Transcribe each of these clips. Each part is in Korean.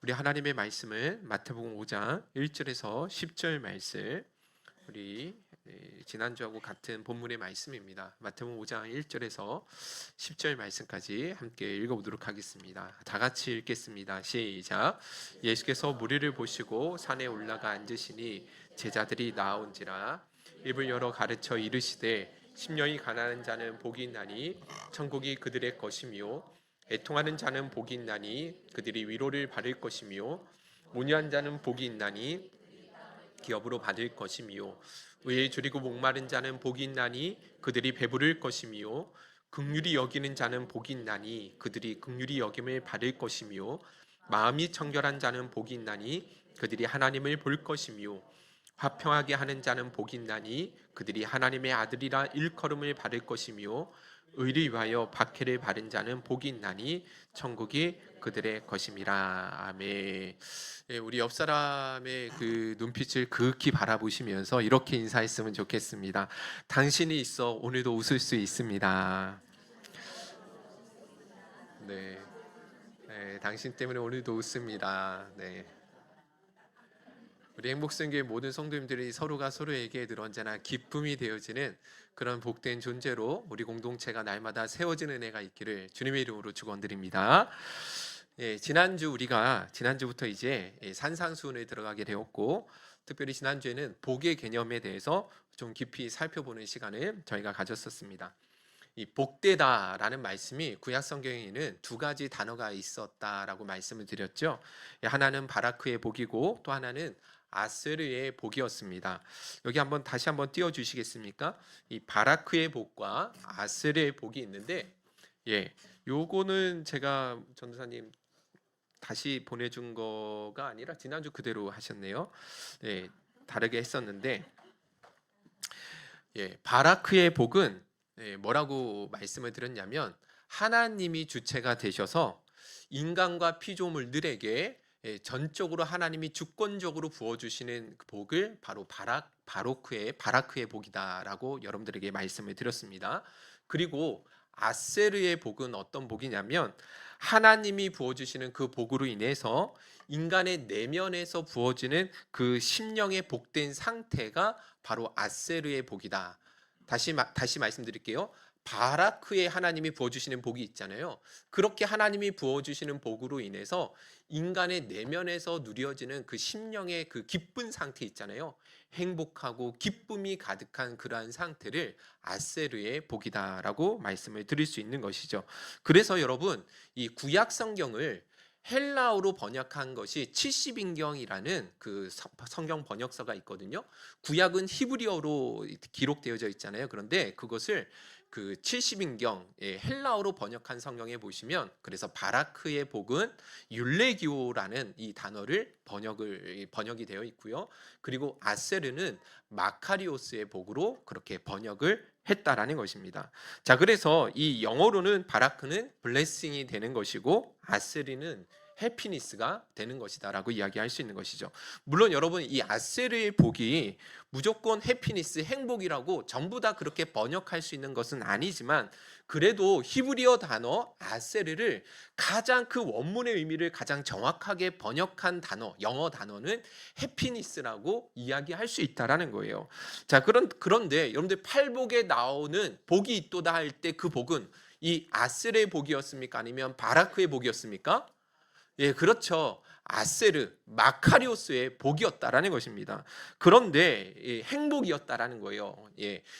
우리 하나님의 말씀은 마태복음 5장 1절에서 10절 말씀, 우리 지난주하고 같은 본문의 말씀입니다. 마태복음 5장 1절에서 10절 말씀까지 함께 읽어보도록 하겠습니다. 다 같이 읽겠습니다. 시작. 예수께서 무리를 보시고 산에 올라가 앉으시니 제자들이 나온지라. 입을 열어 가르쳐 이르시되 심령이 가난한 자는 복이 있나니 천국이 그들의 것이며, 애통하는 자는 복이 있나니 그들이 위로를 받을 것이며, 온유한 자는 복이 있나니 기업으로 받을 것이며, 의에 줄이고 목마른 자는 복이 있나니 그들이 배부를 것이며, 긍휼히 여기는 자는 복이 있나니 그들이 긍휼히 여김을 받을 것이며, 마음이 청결한 자는 복이 있나니 그들이 하나님을 볼 것이며, 화평하게 하는 자는 복이 있나니 그들이 하나님의 아들이라 일컬음을 받을 것이며, 의를 위하여 박해를 받은 자는 복이 있나니 천국이 그들의 것임이라. 아멘. 우리 옆 사람의 그 눈빛을 극히 바라보시면서 이렇게 인사했으면 좋겠습니다. 당신이 있어 오늘도 웃을 수 있습니다. 네, 당신 때문에 오늘도 웃습니다. 네. 우리 행복성교회 모든 성도님들이 서로가 서로에게 늘 언제나 기쁨이 되어지는 그런 복된 존재로 우리 공동체가 날마다 세워지는 은혜가 있기를 주님의 이름으로 축원드립니다. 지난주부터 이제 산상수훈에 들어가게 되었고, 특별히 지난주에는 복의 개념에 대해서 좀 깊이 살펴보는 시간을 저희가 가졌었습니다. 이 복되다라는 말씀이 구약 성경에는 두 가지 단어가 있었다라고 말씀을 드렸죠. 하나는 바라크의 복이고 또 하나는 아세르의 복이었습니다. 여기 다시 한번 띄워 주시겠습니까? 이 바라크의 복과 아세르의 복이 있는데, 요거는 제가 전도사님 다시 보내준 거가 아니라 지난주 그대로 하셨네요. 다르게 했었는데, 바라크의 복은 뭐라고 말씀을 드렸냐면, 하나님이 주체가 되셔서 인간과 피조물들에게 전적으로 하나님이 주권적으로 부어주시는 그 복을 바로 바라크의 복이다라고 여러분들에게 말씀을 드렸습니다. 그리고 아세르의 복은 어떤 복이냐면, 하나님이 부어주시는 그 복으로 인해서 인간의 내면에서 부어지는 그 심령의 복된 상태가 바로 아세르의 복이다. 다시 말씀드릴게요. 바라크에 하나님이 부어주시는 복이 있잖아요. 그렇게 하나님이 부어주시는 복으로 인해서 인간의 내면에서 누려지는 그 심령의 그 기쁜 상태 있잖아요. 행복하고 기쁨이 가득한 그러한 상태를 아세르의 복이다라고 말씀을 드릴 수 있는 것이죠. 그래서 여러분, 이 구약 성경을 헬라어로 번역한 것이 70인경이라는 그 성경 번역서가 있거든요. 구약은 히브리어로 기록되어져 있잖아요. 그런데 그것을 그 70인경 헬라어로 번역한 성경에 보시면, 그래서 바라크의 복은 율레기오라는 이 단어를 번역이 되어 있고요. 그리고 아세르는 마카리오스의 복으로 그렇게 번역을 했다라는 것입니다. 자, 그래서 이 영어로는 바라크는 블레싱이 되는 것이고 아세르는 해피니스가 되는 것이다라고 이야기할 수 있는 것이죠. 물론 여러분, 이 아세르의 복이 무조건 해피니스, 행복이라고 전부 다 그렇게 번역할 수 있는 것은 아니지만, 그래도 히브리어 단어 아세르를 가장 그 원문의 의미를 가장 정확하게 번역한 단어, 영어 단어는 해피니스라고 이야기할 수 있다라는 거예요. 자, 그런데 여러분들 팔복에 나오는 복이 있도다 할 때 그 복은 이 아세르의 복이었습니까? 아니면 바라크의 복이었습니까? 그렇죠. 아세르, 마카리오스의 복이었다라는 것입니다. 그런데 행복이었다라는 거예요.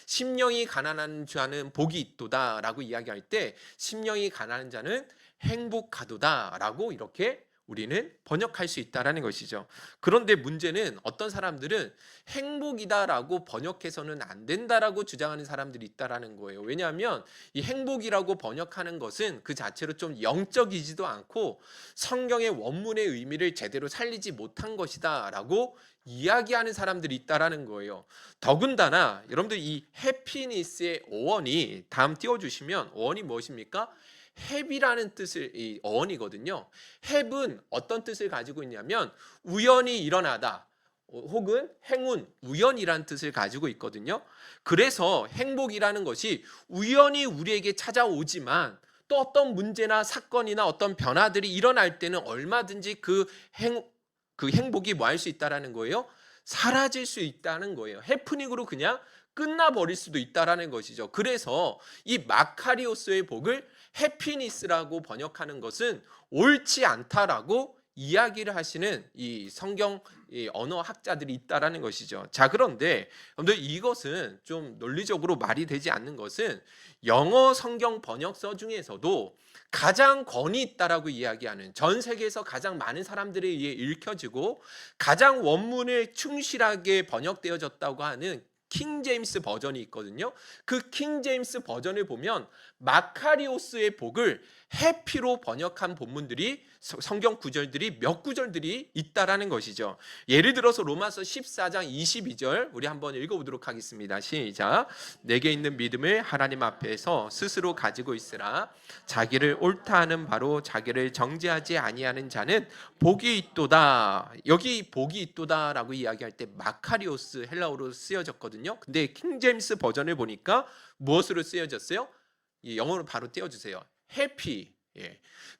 심령이 가난한 자는 복이 있도다라고 이야기할 때, 심령이 가난한 자는 행복하도다라고 이렇게 우리는 번역할 수 있다라는 것이죠. 그런데 문제는 어떤 사람들은 행복이다라고 번역해서는 안 된다라고 주장하는 사람들이 있다라는 거예요. 왜냐하면 이 행복이라고 번역하는 것은 그 자체로 좀 영적이지도 않고 성경의 원문의 의미를 제대로 살리지 못한 것이다라고 이야기하는 사람들이 있다라는 거예요. 더군다나 여러분들 이 해피니스의 어원이 다음 띄워주시면, 어원이 무엇입니까? 해비라는 뜻을 이 어원이거든요. 해은 어떤 뜻을 가지고 있냐면 우연히 일어나다, 혹은 행운, 우연이라는 뜻을 가지고 있거든요. 그래서 행복이라는 것이 우연히 우리에게 찾아오지만 또 어떤 문제나 사건이나 어떤 변화들이 일어날 때는 얼마든지 그 행복이 뭐 할 수 있다라는 거예요? 사라질 수 있다는 거예요. 해프닝으로 그냥 끝나버릴 수도 있다라는 것이죠. 그래서 이 마카리오스의 복을 해피니스라고 번역하는 것은 옳지 않다라고 이야기를 하시는 이 성경 이 언어 학자들이 있다라는 것이죠. 자, 그런데 여러분들 이것은 좀 논리적으로 말이 되지 않는 것은 영어 성경 번역서 중에서도 가장 권위 있다라고 이야기하는, 전 세계에서 가장 많은 사람들에 의해 읽혀지고 가장 원문에 충실하게 번역되어졌다고 하는 킹 제임스 버전이 있거든요. 그 킹 제임스 버전을 보면 마카리오스의 복을 해피로 번역한 본문들이, 성경 구절들이 몇 구절들이 있다라는 것이죠. 예를 들어서 로마서 14장 22절 우리 한번 읽어보도록 하겠습니다. 시작. 내게 있는 믿음을 하나님 앞에서 스스로 가지고 있으라. 자기를 옳다 하는 바로 자기를 정죄하지 아니하는 자는 복이 있도다. 여기 복이 있도다라고 이야기할 때 마카리오스 헬라어로 쓰여졌거든요. 근데 킹 제임스 버전을 보니까 무엇으로 쓰여졌어요? 영어로 바로 띄워주세요. 해피.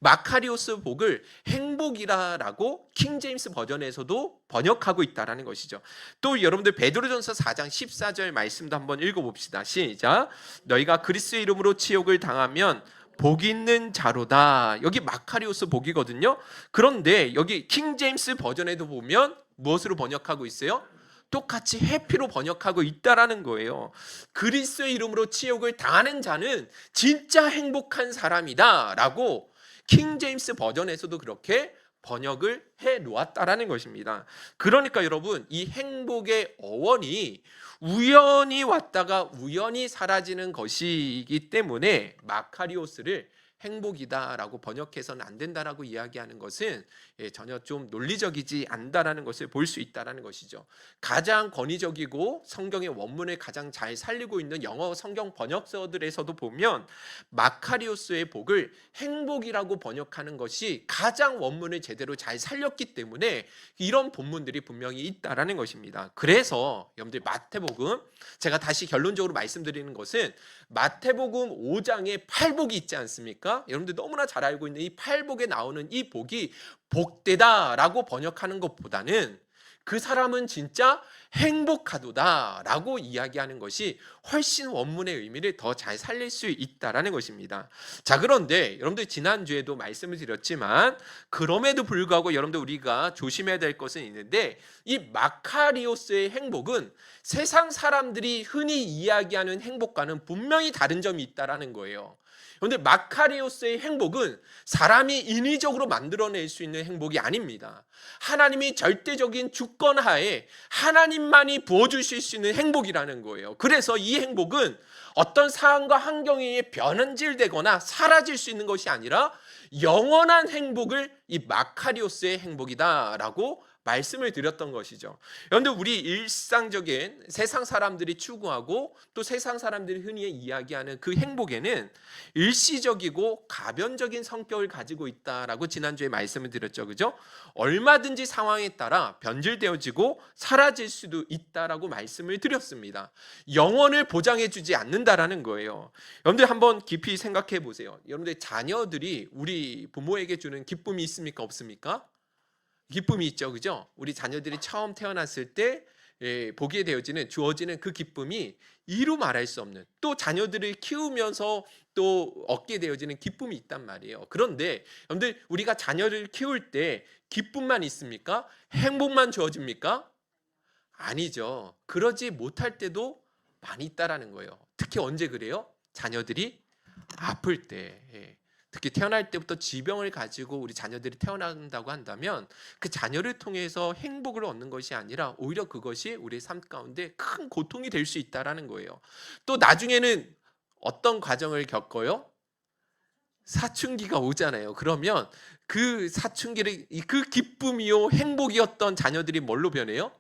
마카리오스 복을 행복이라고 킹 제임스 버전에서도 번역하고 있다라는 것이죠. 또 여러분들 베드로전서 4장 14절 말씀도 한번 읽어봅시다. 시작. 너희가 그리스도의 이름으로 치욕을 당하면 복 있는 자로다. 여기 마카리오스 복이거든요. 그런데 여기 킹 제임스 버전에도 보면 무엇으로 번역하고 있어요? 똑같이 해피로 번역하고 있다라는 거예요. 그리스도의 이름으로 치욕을 당하는 자는 진짜 행복한 사람이다라고 킹 제임스 버전에서도 그렇게 번역을 해 놓았다라는 것입니다. 그러니까 여러분, 이 행복의 어원이 우연히 왔다가 우연히 사라지는 것이기 때문에 마카리오스를 행복이다라고 번역해서는 안 된다라고 이야기하는 것은 전혀 좀 논리적이지 않다라는 것을 볼 수 있다라는 것이죠. 가장 권위적이고 성경의 원문을 가장 잘 살리고 있는 영어 성경 번역서들에서도 보면 마카리오스의 복을 행복이라고 번역하는 것이 가장 원문을 제대로 잘 살렸기 때문에 이런 본문들이 분명히 있다라는 것입니다. 그래서 여러분들 마태복음, 제가 다시 결론적으로 말씀드리는 것은 마태복음 5장에 팔복이 있지 않습니까? 여러분들 너무나 잘 알고 있는 이 팔복에 나오는 이 복이 복되다라고 번역하는 것보다는 그 사람은 진짜 행복하도다라고 이야기하는 것이 훨씬 원문의 의미를 더 잘 살릴 수 있다라는 것입니다. 자, 그런데 여러분들 지난주에도 말씀을 드렸지만 그럼에도 불구하고 여러분들 우리가 조심해야 될 것은 있는데, 이 마카리오스의 행복은 세상 사람들이 흔히 이야기하는 행복과는 분명히 다른 점이 있다라는 거예요. 그런데 마카리오스의 행복은 사람이 인위적으로 만들어낼 수 있는 행복이 아닙니다. 하나님이 절대적인 주권 하에 하나님만이 부어주실 수 있는 행복이라는 거예요. 그래서 이 행복은 어떤 상황과 환경에 의해 변질되거나 사라질 수 있는 것이 아니라 영원한 행복을 이 마카리오스의 행복이다라고 말씀을 드렸던 것이죠. 그런데 우리 일상적인 세상 사람들이 추구하고 또 세상 사람들이 흔히 이야기하는 그 행복에는 일시적이고 가변적인 성격을 가지고 있다라고 지난주에 말씀을 드렸죠. 그죠? 얼마든지 상황에 따라 변질되어지고 사라질 수도 있다라고 말씀을 드렸습니다. 영원을 보장해 주지 않는다라는 거예요. 여러분들 한번 깊이 생각해 보세요. 여러분들 자녀들이 우리 부모에게 주는 기쁨이 있습니까? 없습니까? 기쁨이 있죠. 그죠? 우리 자녀들이 처음 태어났을 때 보게 되어지는, 주어지는 그 기쁨이 이루 말할 수 없는, 또 자녀들을 키우면서 또 얻게 되어지는 기쁨이 있단 말이에요. 그런데 여러분들 우리가 자녀를 키울 때 기쁨만 있습니까? 행복만 주어집니까? 아니죠. 그러지 못할 때도 많이 있다라는 거예요. 특히 언제 그래요? 자녀들이 아플 때. 특히 태어날 때부터 지병을 가지고 우리 자녀들이 태어난다고 한다면 그 자녀를 통해서 행복을 얻는 것이 아니라 오히려 그것이 우리의 삶 가운데 큰 고통이 될 수 있다라는 거예요. 또 나중에는 어떤 과정을 겪어요? 사춘기가 오잖아요. 그러면 그 사춘기를, 그 기쁨이요 행복이었던 자녀들이 뭘로 변해요?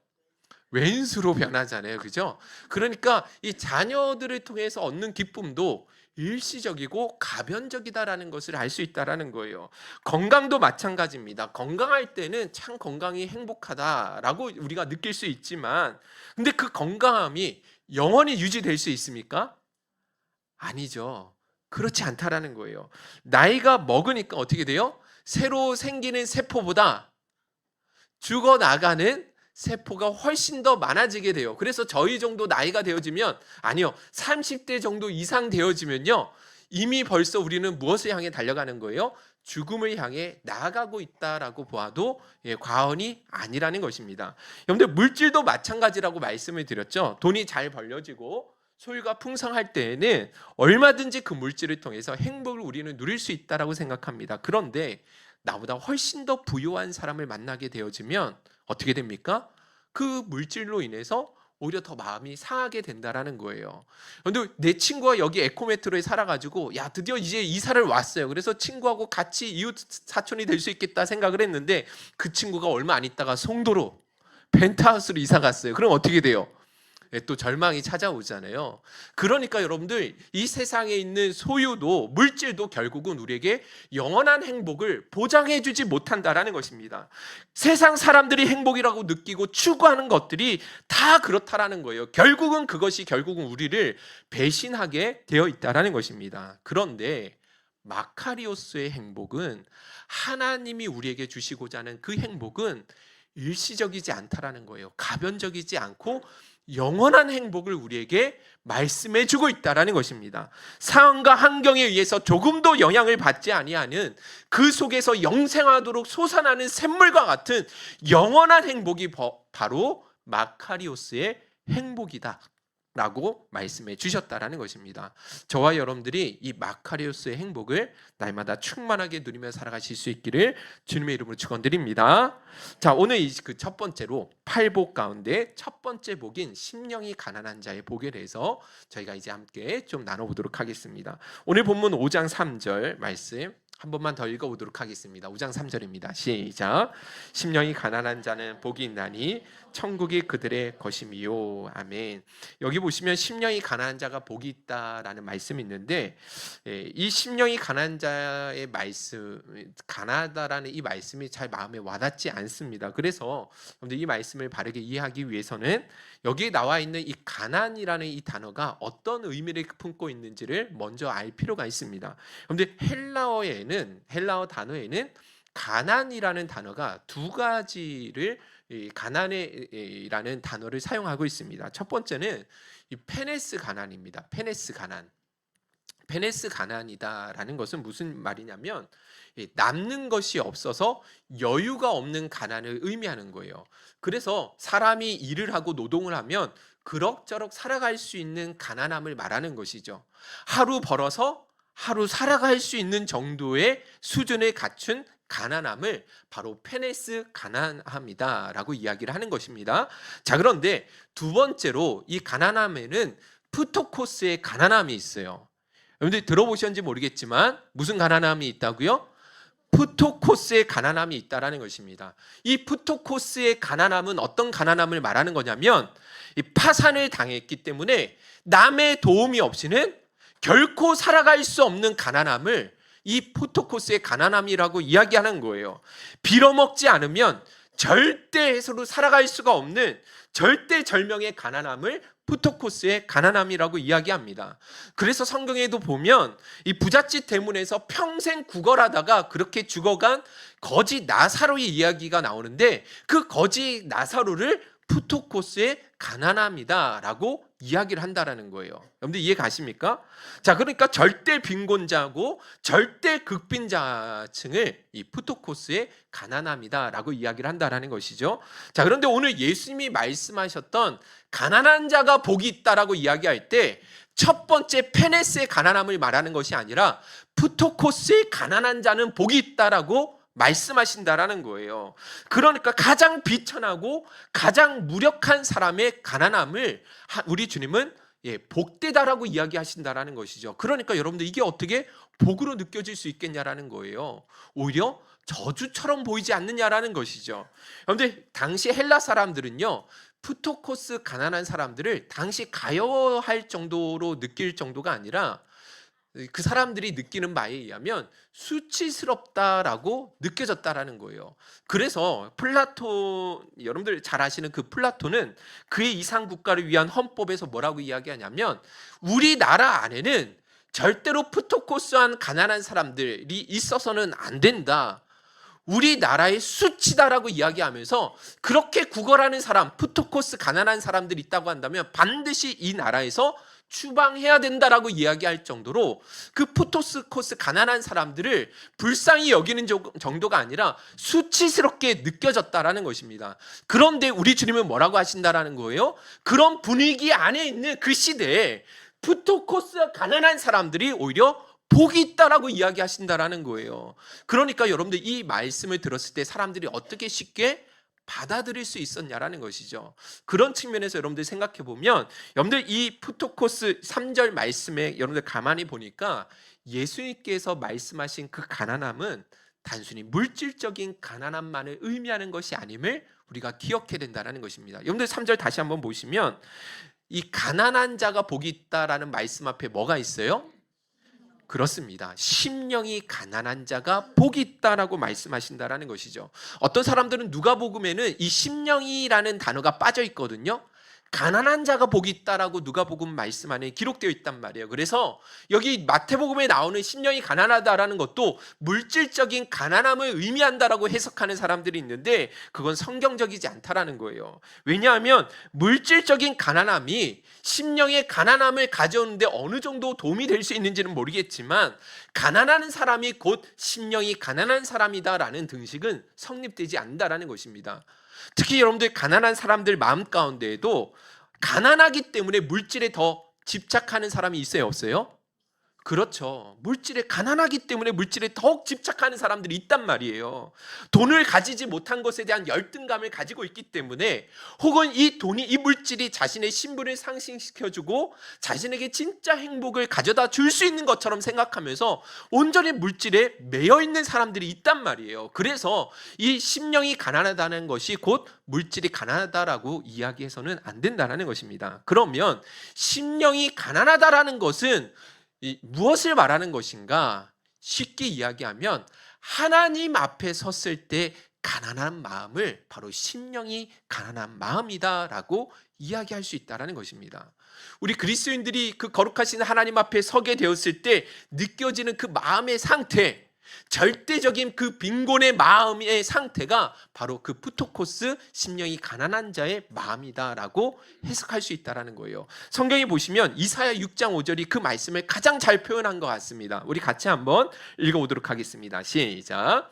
왼수로 변하잖아요. 그죠? 그러니까 이 자녀들을 통해서 얻는 기쁨도 일시적이고 가변적이다라는 것을 알 수 있다라는 거예요. 건강도 마찬가지입니다. 건강할 때는 참 건강이 행복하다라고 우리가 느낄 수 있지만, 근데 그 건강함이 영원히 유지될 수 있습니까? 아니죠. 그렇지 않다라는 거예요. 나이가 먹으니까 어떻게 돼요? 새로 생기는 세포보다 죽어나가는 세포가 훨씬 더 많아지게 돼요. 그래서 저희 정도 나이가 되어지면, 아니요, 30대 정도 이상 되어지면요, 이미 벌써 우리는 무엇을 향해 달려가는 거예요? 죽음을 향해 나아가고 있다라고 보아도 과언이 아니라는 것입니다. 여러분들, 물질도 마찬가지라고 말씀을 드렸죠. 돈이 잘 벌려지고 소유가 풍성할 때에는 얼마든지 그 물질을 통해서 행복을 우리는 누릴 수 있다라고 생각합니다. 그런데 나보다 훨씬 더 부유한 사람을 만나게 되어지면 어떻게 됩니까? 그 물질로 인해서 오히려 더 마음이 상하게 된다라는 거예요. 근데 내 친구가 여기 에코메트로에 살아가지고, 야, 드디어 이제 이사를 왔어요. 그래서 친구하고 같이 이웃 사촌이 될 수 있겠다 생각을 했는데, 그 친구가 얼마 안 있다가 송도로 펜트하우스로 이사 갔어요. 그럼 어떻게 돼요? 또 절망이 찾아오잖아요. 그러니까 여러분들, 이 세상에 있는 소유도 물질도 결국은 우리에게 영원한 행복을 보장해 주지 못한다라는 것입니다. 세상 사람들이 행복이라고 느끼고 추구하는 것들이 다 그렇다라는 거예요. 결국은 그것이 우리를 배신하게 되어 있다라는 것입니다. 그런데 마카리오스의 행복은, 하나님이 우리에게 주시고자 하는 그 행복은 일시적이지 않다라는 거예요. 가변적이지 않고 영원한 행복을 우리에게 말씀해 주고 있다라는 것입니다. 상황과 환경에 의해서 조금도 영향을 받지 아니하는, 그 속에서 영생하도록 솟아나는 샘물과 같은 영원한 행복이 바로 마카리오스의 행복이다 라고 말씀해 주셨다라는 것입니다. 저와 여러분들이 이 마카리오스의 행복을 날마다 충만하게 누리며 살아가실 수 있기를 주님의 이름으로 축원드립니다. 자, 오늘 그 첫 번째로 8복 가운데 첫 번째 복인 심령이 가난한 자의 복에 대해서 저희가 이제 함께 좀 나눠보도록 하겠습니다. 오늘 본문 5장 3절 말씀 한 번만 더 읽어보도록 하겠습니다. 5장 3절입니다. 시작. 심령이 가난한 자는 복이 있나니 천국이 그들의 것임이요. 아멘. 여기 보시면 심령이 가난한 자가 복이 있다라는 말씀이 있는데, 이 심령이 가난한 자의 말씀, 가난하다라는 이 말씀이 잘 마음에 와닿지 않습니다. 그래서 이 말씀을 바르게 이해하기 위해서는 여기에 나와 있는 이 가난이라는 이 단어가 어떤 의미를 품고 있는지를 먼저 알 필요가 있습니다. 그런데 헬라어 단어에는 가난이라는 단어가 두 가지를, 가난이라는 단어를 사용하고 있습니다. 첫 번째는 이 페네스 가난입니다. 페네스 가난이다라는 것은 무슨 말이냐면, 남는 것이 없어서 여유가 없는 가난을 의미하는 거예요. 그래서 사람이 일을 하고 노동을 하면 그럭저럭 살아갈 수 있는 가난함을 말하는 것이죠. 하루 벌어서 하루 살아갈 수 있는 정도의 수준을 갖춘 가난함을 바로 페네스 가난함이다라고 이야기를 하는 것입니다. 자, 그런데 두 번째로 이 가난함에는 프토코스의 가난함이 있어요. 여러분들 들어보셨는지 모르겠지만 무슨 가난함이 있다고요? 프토코스의 가난함이 있다라는 것입니다. 이 프토코스의 가난함은 어떤 가난함을 말하는 거냐면, 이 파산을 당했기 때문에 남의 도움이 없이는 결코 살아갈 수 없는 가난함을 이 프토코스의 가난함이라고 이야기하는 거예요. 빌어먹지 않으면 절대로 살아갈 수가 없는 절대절명의 가난함을 프토코스의 가난함이라고 이야기합니다. 그래서 성경에도 보면 이 부잣집 대문에서 평생 구걸하다가 그렇게 죽어간 거지 나사로의 이야기가 나오는데, 그 거지 나사로를 프토코스의 가난함이다라고 이야기를 한다라는 거예요. 여러분들 이해 가십니까? 자, 그러니까 절대 빈곤자고 절대 극빈자층을 이 프토코스의 가난함이다라고 이야기를 한다라는 것이죠. 자, 그런데 오늘 예수님이 말씀하셨던 가난한 자가 복이 있다라고 이야기할 때 첫 번째 페네스의 가난함을 말하는 것이 아니라 프토코스의 가난한 자는 복이 있다라고 말씀하신다라는 거예요. 그러니까 가장 비천하고 가장 무력한 사람의 가난함을 우리 주님은 복되다라고 이야기하신다라는 것이죠. 그러니까 여러분들 이게 어떻게 복으로 느껴질 수 있겠냐라는 거예요. 오히려 저주처럼 보이지 않느냐라는 것이죠. 그런데 당시 헬라 사람들은요, 프토코스 가난한 사람들을 당시 가여할 정도로 느낄 정도가 아니라, 그 사람들이 느끼는 바에 의하면 수치스럽다라고 느껴졌다라는 거예요. 그래서 플라톤, 여러분들 잘 아시는 그 플라톤은 그의 이상 국가를 위한 헌법에서 뭐라고 이야기하냐면, 우리나라 안에는 절대로 푸토코스한 가난한 사람들이 있어서는 안 된다. 우리나라의 수치다라고 이야기하면서 그렇게 구걸하는 사람, 푸토코스 가난한 사람들이 있다고 한다면 반드시 이 나라에서 추방해야 된다라고 이야기할 정도로 그 푸토코스 가난한 사람들을 불쌍히 여기는 정도가 아니라 수치스럽게 느껴졌다라는 것입니다. 그런데 우리 주님은 뭐라고 하신다라는 거예요? 그런 분위기 안에 있는 그 시대에 푸토코스 가난한 사람들이 오히려 복이 있다라고 이야기하신다라는 거예요. 그러니까 여러분들 이 말씀을 들었을 때 사람들이 어떻게 쉽게 받아들일 수 있었냐라는 것이죠. 그런 측면에서 여러분들 생각해 보면 여러분들 이 푸토코스 3절 말씀에 여러분들 가만히 보니까 예수님께서 말씀하신 그 가난함은 단순히 물질적인 가난함만을 의미하는 것이 아님을 우리가 기억해야 된다는 것입니다. 여러분들 3절 다시 한번 보시면 이 가난한 자가 복이 있다라는 말씀 앞에 뭐가 있어요? 그렇습니다. 심령이 가난한 자가 복이 있다라고 말씀하신다라는 것이죠. 어떤 사람들은 누가복음에는 이 심령이라는 단어가 빠져 있거든요. 가난한 자가 복이 있다라고 누가복음 말씀 안에 기록되어 있단 말이에요. 그래서 여기 마태복음에 나오는 심령이 가난하다라는 것도 물질적인 가난함을 의미한다라고 해석하는 사람들이 있는데 그건 성경적이지 않다라는 거예요. 왜냐하면 물질적인 가난함이 심령의 가난함을 가져오는데 어느 정도 도움이 될 수 있는지는 모르겠지만 가난한 사람이 곧 심령이 가난한 사람이다라는 등식은 성립되지 않는다라는 것입니다. 특히 여러분들 가난한 사람들 마음 가운데에도 가난하기 때문에 물질에 더 집착하는 사람이 있어요, 없어요? 그렇죠. 물질에 가난하기 때문에 물질에 더욱 집착하는 사람들이 있단 말이에요. 돈을 가지지 못한 것에 대한 열등감을 가지고 있기 때문에 혹은 이 돈이 이 물질이 자신의 신분을 상승시켜주고 자신에게 진짜 행복을 가져다 줄 수 있는 것처럼 생각하면서 온전히 물질에 매여 있는 사람들이 있단 말이에요. 그래서 이 심령이 가난하다는 것이 곧 물질이 가난하다라고 이야기해서는 안 된다는 것입니다. 그러면 심령이 가난하다라는 것은 무엇을 말하는 것인가? 쉽게 이야기하면 하나님 앞에 섰을 때 가난한 마음을 바로 심령이 가난한 마음이다라고 이야기할 수 있다는 것입니다. 우리 그리스도인들이 그 거룩하신 하나님 앞에 서게 되었을 때 느껴지는 그 마음의 상태, 절대적인 그 빈곤의 마음의 상태가 바로 그 푸토코스 심령이 가난한 자의 마음이다라고 해석할 수 있다는 거예요. 성경에 보시면 이사야 6장 5절이 그 말씀을 가장 잘 표현한 것 같습니다. 우리 같이 한번 읽어보도록 하겠습니다. 시작.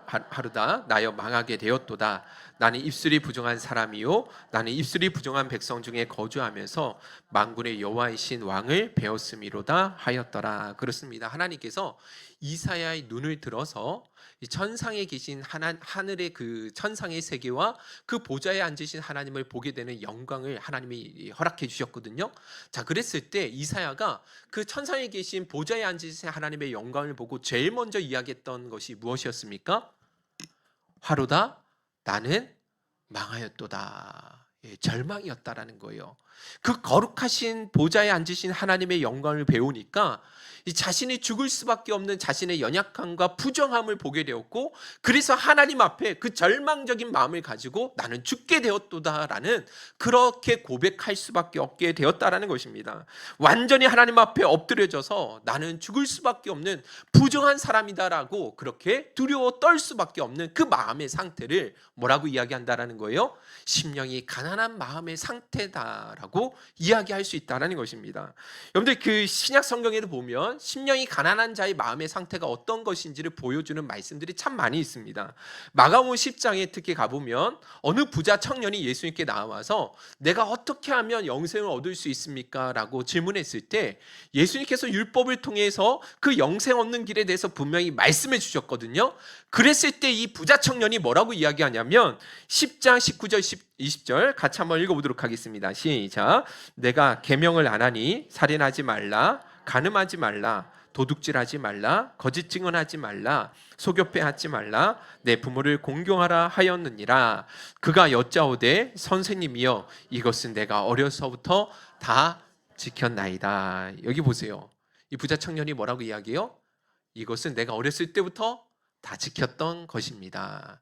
하루다 나여 망하게 되었도다. 나는 입술이 부정한 사람이요 나는 입술이 부정한 백성 중에 거주하면서 만군의 여호와이신 왕을 배웠음이로다 하였더라. 그렇습니다. 하나님께서 이사야의 눈을 들어서 천상에 계신 하늘의 그 천상의 세계와 그 보좌에 앉으신 하나님을 보게 되는 영광을 하나님이 허락해 주셨거든요. 자, 그랬을 때 이사야가 그 천상에 계신 보좌에 앉으신 하나님의 영광을 보고 제일 먼저 이야기했던 것이 무엇이었습니까? 화로다 나는 망하였도다. 절망이었다라는 거예요. 그 거룩하신 보좌에 앉으신 하나님의 영광을 배우니까 이 자신이 죽을 수밖에 없는 자신의 연약함과 부정함을 보게 되었고 그래서 하나님 앞에 그 절망적인 마음을 가지고 나는 죽게 되었도다라는 그렇게 고백할 수밖에 없게 되었다라는 것입니다. 완전히 하나님 앞에 엎드려져서 나는 죽을 수밖에 없는 부정한 사람이다라고 그렇게 두려워 떨 수밖에 없는 그 마음의 상태를 뭐라고 이야기한다라는 거예요? 심령이 가난한 마음의 상태다라고 이야기할 수 있다라는 것입니다. 여러분들 그 신약 성경에도 보면 심령이 가난한 자의 마음의 상태가 어떤 것인지를 보여주는 말씀들이 참 많이 있습니다. 마가복음 10장에 특히 가보면 어느 부자 청년이 예수님께 나와서 내가 어떻게 하면 영생을 얻을 수 있습니까? 라고 질문했을 때 예수님께서 율법을 통해서 그 영생 얻는 길에 대해서 분명히 말씀해 주셨거든요. 그랬을 때 이 부자 청년이 뭐라고 이야기하냐면 10장 19절 20절 같이 한번 읽어보도록 하겠습니다. 시작. 내가 계명을 안 하니 살인하지 말라, 간음하지 말라, 도둑질하지 말라, 거짓 증언하지 말라, 속여빼앗지 말라, 내 부모를 공경하라 하였느니라. 그가 여짜오되 선생님이여 이것은 내가 어려서부터 다 지켰나이다. 여기 보세요. 이 부자 청년이 뭐라고 이야기해요? 이것은 내가 어렸을 때부터 다 지켰던 것입니다.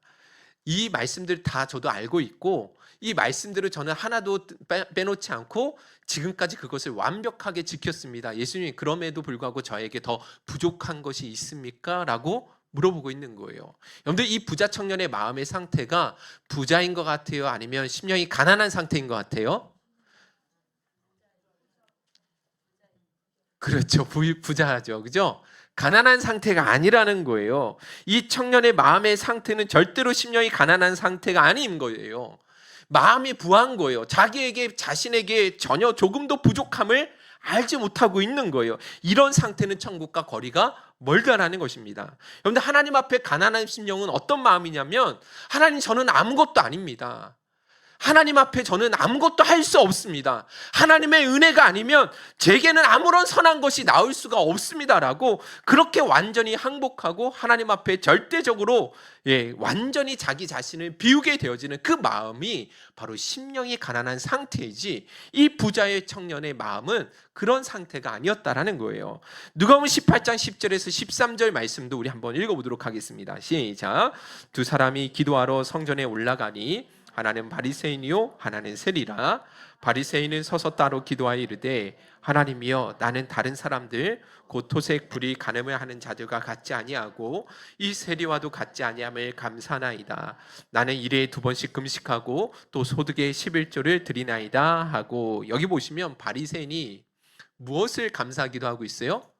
이 말씀들 다 저도 알고 있고 이 말씀들을 저는 하나도 빼놓지 않고 지금까지 그것을 완벽하게 지켰습니다. 예수님이 그럼에도 불구하고 저에게 더 부족한 것이 있습니까? 라고 물어보고 있는 거예요. 여러분들 이 부자 청년의 마음의 상태가 부자인 것 같아요? 아니면 심령이 가난한 상태인 것 같아요? 그렇죠. 부자죠. 그죠? 가난한 상태가 아니라는 거예요. 이 청년의 마음의 상태는 절대로 심령이 가난한 상태가 아닌 거예요. 마음이 부한 거예요. 자기에게 자신에게 전혀 조금도 부족함을 알지 못하고 있는 거예요. 이런 상태는 천국과 거리가 멀다라는 것입니다. 여러분들 하나님 앞에 가난한 심령은 어떤 마음이냐면 하나님 저는 아무것도 아닙니다. 하나님 앞에 저는 아무것도 할 수 없습니다. 하나님의 은혜가 아니면 제게는 아무런 선한 것이 나올 수가 없습니다라고 그렇게 완전히 항복하고 하나님 앞에 절대적으로 완전히 자기 자신을 비우게 되어지는 그 마음이 바로 심령이 가난한 상태이지 이 부자의 청년의 마음은 그런 상태가 아니었다라는 거예요. 누가복음 18장 10절에서 13절 말씀도 우리 한번 읽어보도록 하겠습니다. 시작. 두 사람이 기도하러 성전에 올라가니 하나는 바리새인이요 하나는 세리라. 바리새인은 서서 따로 기도하여 이르되 하나님이여 나는 다른 사람들 곧 토색 불의 간음을 하는 자들과 같지 아니하고 이 세리와도 같지 아니함을 감사나이다. 나는 일에 2번씩 금식하고 또 소득의 11조를 드리나이다 하고. 여기 보시면 바리새인이 무엇을 감사하기도 하고 있어요?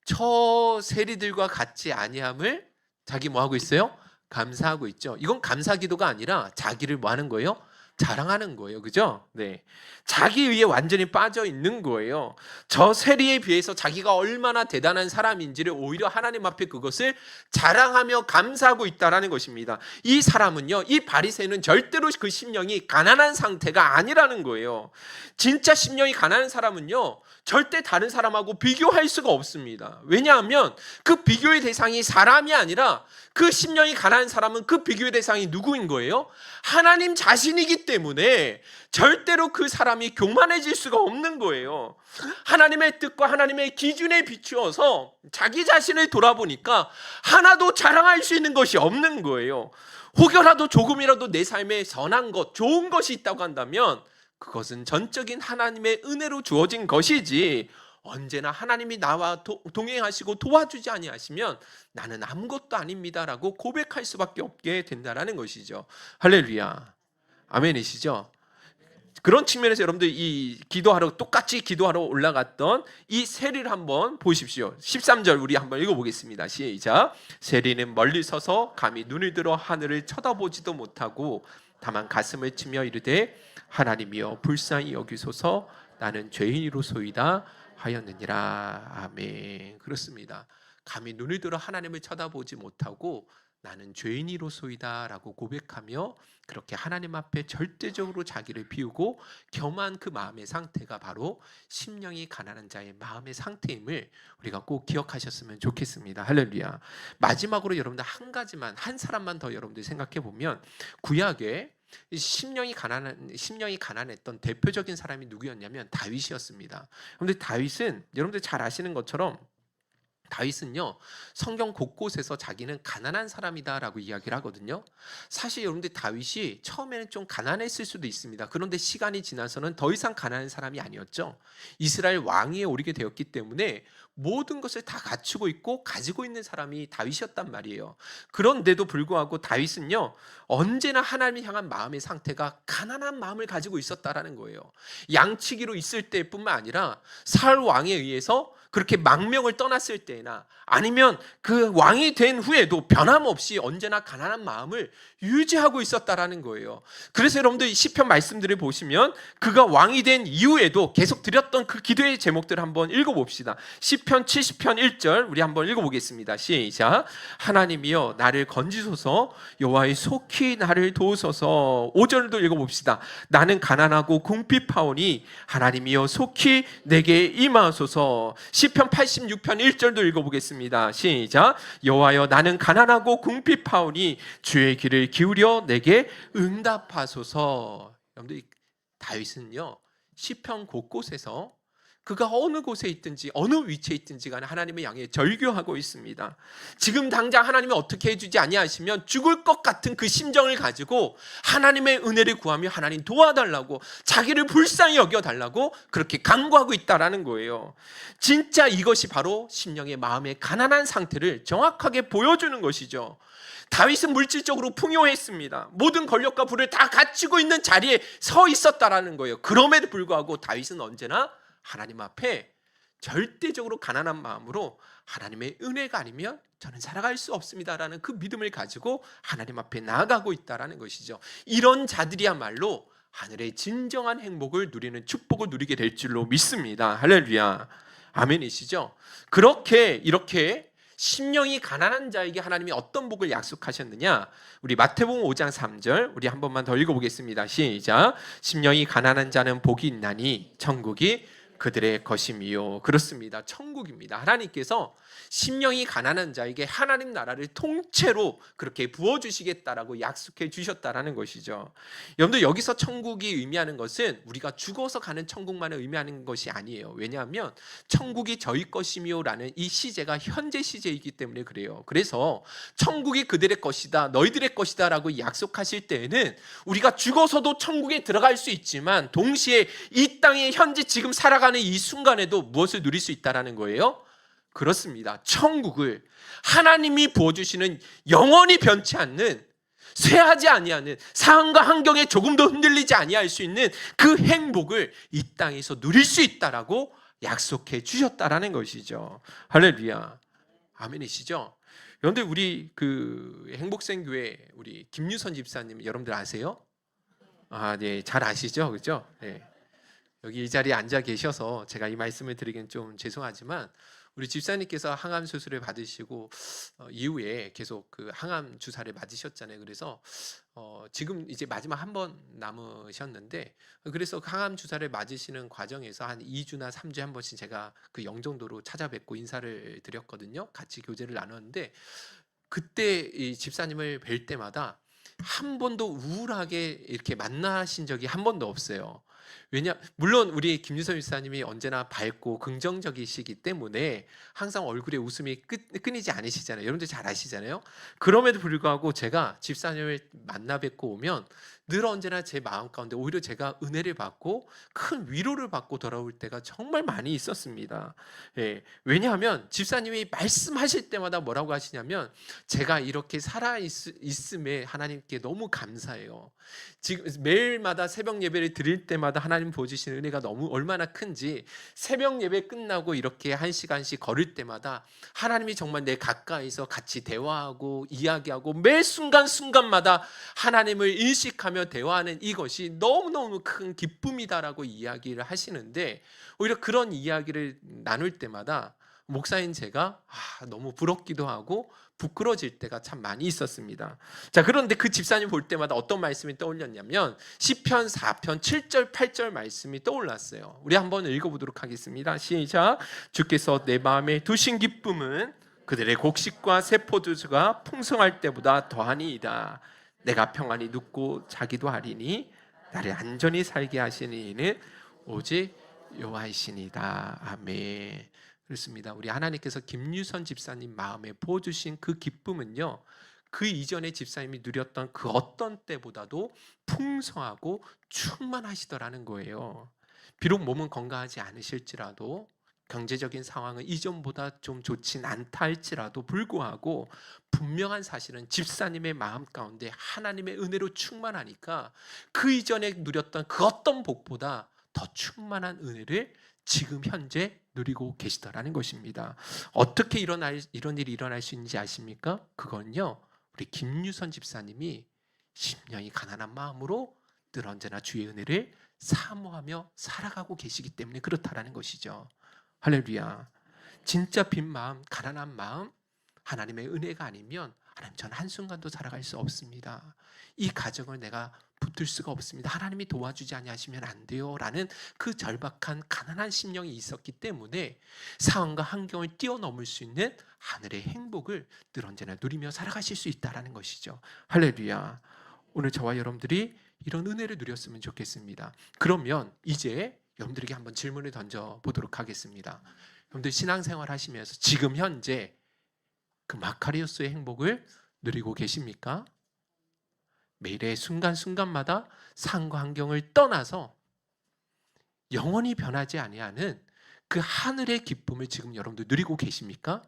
저 세리들과 같지 아니함을 자기 뭐 하고 있어요? 감사하고 있죠. 이건 감사 기도가 아니라 자기를 뭐 하는 거예요? 자랑하는 거예요. 그죠? 네. 자기 의에 완전히 빠져 있는 거예요. 저 세리에 비해서 자기가 얼마나 대단한 사람인지를 오히려 하나님 앞에 그것을 자랑하며 감사하고 있다라는 것입니다. 이 사람은요, 이 바리새인은 절대로 그 심령이 가난한 상태가 아니라는 거예요. 진짜 심령이 가난한 사람은요, 절대 다른 사람하고 비교할 수가 없습니다. 왜냐하면 그 비교의 대상이 사람이 아니라 그 심령이 가난한 사람은 그 비교의 대상이 누구인 거예요? 하나님 자신이기 때문에 절대로 그 사람이 교만해질 수가 없는 거예요. 하나님의 뜻과 하나님의 기준에 비추어서 자기 자신을 돌아보니까 하나도 자랑할 수 있는 것이 없는 거예요. 혹여라도 조금이라도 내 삶에 선한 것, 좋은 것이 있다고 한다면 그것은 전적인 하나님의 은혜로 주어진 것이지 언제나 하나님이 나와 동행하시고 도와주지 아니하시면 나는 아무것도 아닙니다라고 고백할 수밖에 없게 된다라는 것이죠. 할렐루야. 아멘이시죠? 그런 측면에서 여러분들 이 기도하러 똑같이 기도하러 올라갔던 이 세리를 한번 보십시오. 13절 우리 한번 읽어보겠습니다. 시작. 세리는 멀리 서서 감히 눈을 들어 하늘을 쳐다보지도 못하고 다만 가슴을 치며 이르되 하나님이여 불쌍히 여기소서 나는 죄인이로소이다 하였느니라. 아멘. 그렇습니다. 감히 눈을 들어 하나님을 쳐다보지 못하고 나는 죄인이로소이다 라고 고백하며 그렇게 하나님 앞에 절대적으로 자기를 비우고 겸한 그 마음의 상태가 바로 심령이 가난한 자의 마음의 상태임을 우리가 꼭 기억하셨으면 좋겠습니다. 할렐루야. 마지막으로 여러분들 한 사람만 더 여러분들 생각해 보면 구약에 심령이 가난했던 대표적인 사람이 누구였냐면 다윗이었습니다. 그런데 다윗은 여러분들 잘 아시는 것처럼 다윗은요 성경 곳곳에서 자기는 가난한 사람이다라고 이야기를 하거든요. 사실 여러분들 다윗이 처음에는 좀 가난했을 수도 있습니다. 그런데 시간이 지나서는 더 이상 가난한 사람이 아니었죠. 이스라엘 왕위에 오르게 되었기 때문에 모든 것을 다 갖추고 있고 가지고 있는 사람이 다윗이었단 말이에요. 그런데도 불구하고 다윗은요 언제나 하나님을 향한 마음의 상태가 가난한 마음을 가지고 있었다라는 거예요. 양치기로 있을 때뿐만 아니라 사울 왕에 의해서 그렇게 망명을 떠났을 때나 아니면 그 왕이 된 후에도 변함없이 언제나 가난한 마음을 유지하고 있었다라는 거예요. 그래서 여러분들 이 시편 말씀들을 보시면 그가 왕이 된 이후에도 계속 드렸던 그 기도의 제목들을 한번 읽어봅시다. 시편 70편 1절 우리 한번 읽어보겠습니다. 시작. 하나님이여 나를 건지소서 여호와의 속히 나를 도우소서. 5절도 읽어봅시다. 나는 가난하고 궁핍하오니 하나님이여 속히 내게 임하소서. 시편 86편 1절도 읽어보겠습니다. 시작. 여호와여 나는 가난하고 궁핍하오니 주의 귀를 기울여 내게 응답하소서. 여러분들 다윗은요 시편 곳곳에서 그가 어느 곳에 있든지 어느 위치에 있든지 간에 하나님을 향해 절규하고 있습니다. 지금 당장 하나님이 어떻게 해주지 아니하시면 죽을 것 같은 그 심정을 가지고 하나님의 은혜를 구하며 하나님 도와달라고, 자기를 불쌍히 여겨달라고 그렇게 간구하고 있다라는 거예요. 진짜 이것이 바로 심령의 마음의 가난한 상태를 정확하게 보여주는 것이죠. 다윗은 물질적으로 풍요했습니다. 모든 권력과 부를 다 갖추고 있는 자리에 서 있었다라는 거예요. 그럼에도 불구하고 다윗은 언제나 하나님 앞에 절대적으로 가난한 마음으로 하나님의 은혜가 아니면 저는 살아갈 수 없습니다라는 그 믿음을 가지고 하나님 앞에 나아가고 있다라는 것이죠. 이런 자들이야말로 하늘의 진정한 행복을 누리는 축복을 누리게 될 줄로 믿습니다. 할렐루야. 아멘이시죠? 이렇게 심령이 가난한 자에게 하나님이 어떤 복을 약속하셨느냐? 우리 마태복음 5장 3절 우리 한 번만 더 읽어보겠습니다. 시작. 심령이 가난한 자는 복이 있나니 천국이 그들의 것임이요. 그렇습니다. 천국입니다. 하나님께서 심령이 가난한 자에게 하나님 나라를 통째로 그렇게 부어주시겠다라고 약속해 주셨다라는 것이죠. 여러분들, 여기서 천국이 의미하는 것은 우리가 죽어서 가는 천국만을 의미하는 것이 아니에요. 왜냐하면 천국이 저희 것이며라는 이 시제가 현재 시제이기 때문에 그래요. 그래서 천국이 그들의 것이다, 너희들의 것이다 라고 약속하실 때에는 우리가 죽어서도 천국에 들어갈 수 있지만 동시에 이 땅에 현재 지금 살아가는 이 순간에도 무엇을 누릴 수 있다는 거예요? 그렇습니다. 천국을 하나님이 부어주시는 영원히 변치 않는, 쇠하지 아니하는, 상황과 환경에 조금도 흔들리지 아니할 수 있는 그 행복을 이 땅에서 누릴 수 있다라고 약속해 주셨다라는 것이죠. 할렐루야. 아멘이시죠? 그런데 우리 그 행복생교회 우리 김유선 집사님 여러분들 아세요? 네, 잘 아시죠, 그렇죠? 네. 여기 이 자리에 앉아 계셔서 제가 이 말씀을 드리긴 좀 죄송하지만, 우리 집사님께서 항암 수술을 받으시고 이후에 계속 그 항암 주사를 맞으셨잖아요. 그래서 지금 이제 마지막 한 번 남으셨는데, 그래서 항암 주사를 맞으시는 과정에서 한 2주나 3주에 한 번씩 제가 그 영종도로 찾아뵙고 인사를 드렸거든요. 같이 교제를 나눴는데, 그때 이 집사님을 뵐 때마다 한 번도 우울하게 이렇게 만나신 적이 한 번도 없어요. 물론 우리 김유선 집사님이 언제나 밝고 긍정적이시기 때문에 항상 얼굴에 웃음이 끊이지 않으시잖아요. 여러분들 잘 아시잖아요. 그럼에도 불구하고 제가 집사님을 만나 뵙고 오면 늘 언제나 제 마음 가운데 오히려 제가 은혜를 받고 큰 위로를 받고 돌아올 때가 정말 많이 있었습니다. 왜냐하면 집사님이 말씀하실 때마다 뭐라고 하시냐면, 제가 이렇게 살아 있음에 하나님께 너무 감사해요. 지금 매일마다 새벽 예배를 드릴 때마다 하나님 보여주시는 은혜가 너무 얼마나 큰지, 새벽 예배 끝나고 이렇게 1시간씩 걸을 때마다 하나님이 정말 내 가까이서 같이 대화하고 이야기하고 매 순간순간마다 하나님을 인식하며 대화하는 이것이 너무너무 큰 기쁨이다라고 이야기를 하시는데, 오히려 그런 이야기를 나눌 때마다 목사인 제가 너무 부럽기도 하고 부끄러질 때가 참 많이 있었습니다. 자, 그런데 그 집사님 볼 때마다 어떤 말씀이 떠올렸냐면 시편 4편 7절 8절 말씀이 떠올랐어요. 우리 한번 읽어보도록 하겠습니다. 시작. 주께서 내 마음에 두신 기쁨은 그들의 곡식과 새 포도주가 풍성할 때보다 더하니이다. 내가 평안히 눕고 자기도 하리니 나를 안전히 살게 하시는 이는 오직 여호와이시니이다. 아멘. 그렇습니다. 우리 하나님께서 김유선 집사님 마음에 부어주신 그 기쁨은요, 그 이전에 집사님이 누렸던 그 어떤 때보다도 풍성하고 충만하시더라는 거예요. 비록 몸은 건강하지 않으실지라도, 경제적인 상황은 이전보다 좀 좋진 않다 할지라도 불구하고 분명한 사실은 집사님의 마음 가운데 하나님의 은혜로 충만하니까 그 이전에 누렸던 그 어떤 복보다 더 충만한 은혜를 지금 현재 누리고 계시다라는 것입니다. 어떻게 이런 일이 일어날 수 있는지 아십니까? 그건요, 우리 김유선 집사님이 심령이 가난한 마음으로 늘 언제나 주의 은혜를 사모하며 살아가고 계시기 때문에 그렇다라는 것이죠. 할렐루야. 진짜 빈 마음, 가난한 마음, 하나님의 은혜가 아니면 하나님, 저는 한순간도 살아갈 수 없습니다. 이 가정을 내가 붙들 수가 없습니다. 하나님이 도와주지 아니하시면 안 돼요 라는 그 절박한 가난한 심령이 있었기 때문에 상황과 환경을 뛰어넘을 수 있는 하늘의 행복을 늘 언제나 누리며 살아가실 수 있다는 것이죠. 할렐루야. 오늘 저와 여러분들이 이런 은혜를 누렸으면 좋겠습니다. 그러면 이제 여러분들에게 한번 질문을 던져보도록 하겠습니다. 여러분들 신앙생활 하시면서 지금 현재 그 마카리오스의 행복을 누리고 계십니까? 매일의 순간순간마다 상황과 환경을 떠나서 영원히 변하지 아니하는 그 하늘의 기쁨을 지금 여러분들 누리고 계십니까?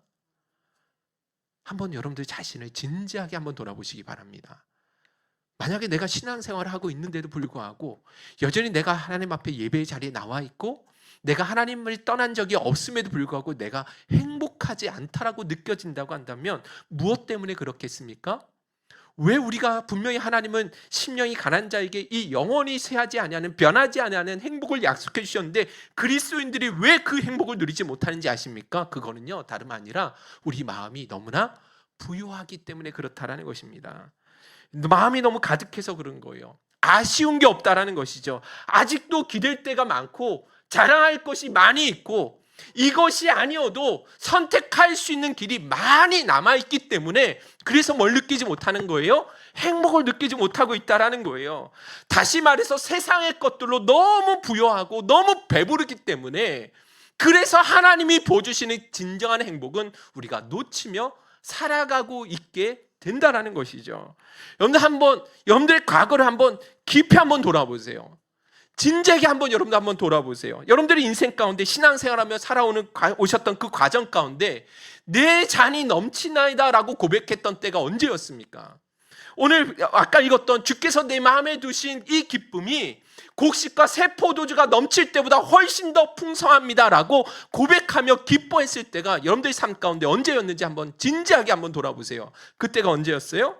한번 여러분들 자신을 진지하게 한번 돌아보시기 바랍니다. 만약에 내가 신앙생활을 하고 있는데도 불구하고 여전히 내가 하나님 앞에 예배의 자리에 나와 있고 내가 하나님을 떠난 적이 없음에도 불구하고 내가 행복하지 않다라고 느껴진다고 한다면 무엇 때문에 그렇겠습니까? 왜 우리가 분명히 하나님은 심령이 가난한 자에게 이 영원히 쇠하지 아니하는 변하지 아니하는 행복을 약속해 주셨는데 그리스도인들이 왜 그 행복을 누리지 못하는지 아십니까? 그거는요 다름 아니라 우리 마음이 너무나 부유하기 때문에 그렇다라는 것입니다. 마음이 너무 가득해서 그런 거예요. 아쉬운 게 없다라는 것이죠. 아직도 기댈 데가 많고 자랑할 것이 많이 있고 이것이 아니어도 선택할 수 있는 길이 많이 남아있기 때문에 그래서 뭘 느끼지 못하는 거예요? 행복을 느끼지 못하고 있다는 거예요. 다시 말해서 세상의 것들로 너무 부여하고 너무 배부르기 때문에 그래서 하나님이 보여주시는 진정한 행복은 우리가 놓치며 살아가고 있게 된다는 것이죠. 여러분들 과거를 한번 깊이 한번 돌아보세요. 진지하게 여러분들 한번 돌아보세요. 여러분들이 인생 가운데 신앙생활하며 오셨던 그 과정 가운데 내 잔이 넘치나이다 라고 고백했던 때가 언제였습니까? 오늘 아까 읽었던 주께서 내 마음에 두신 이 기쁨이 곡식과 새 포도주가 넘칠 때보다 훨씬 더 풍성합니다 라고 고백하며 기뻐했을 때가 여러분들의 삶 가운데 언제였는지 한번 진지하게 한번 돌아보세요. 그때가 언제였어요?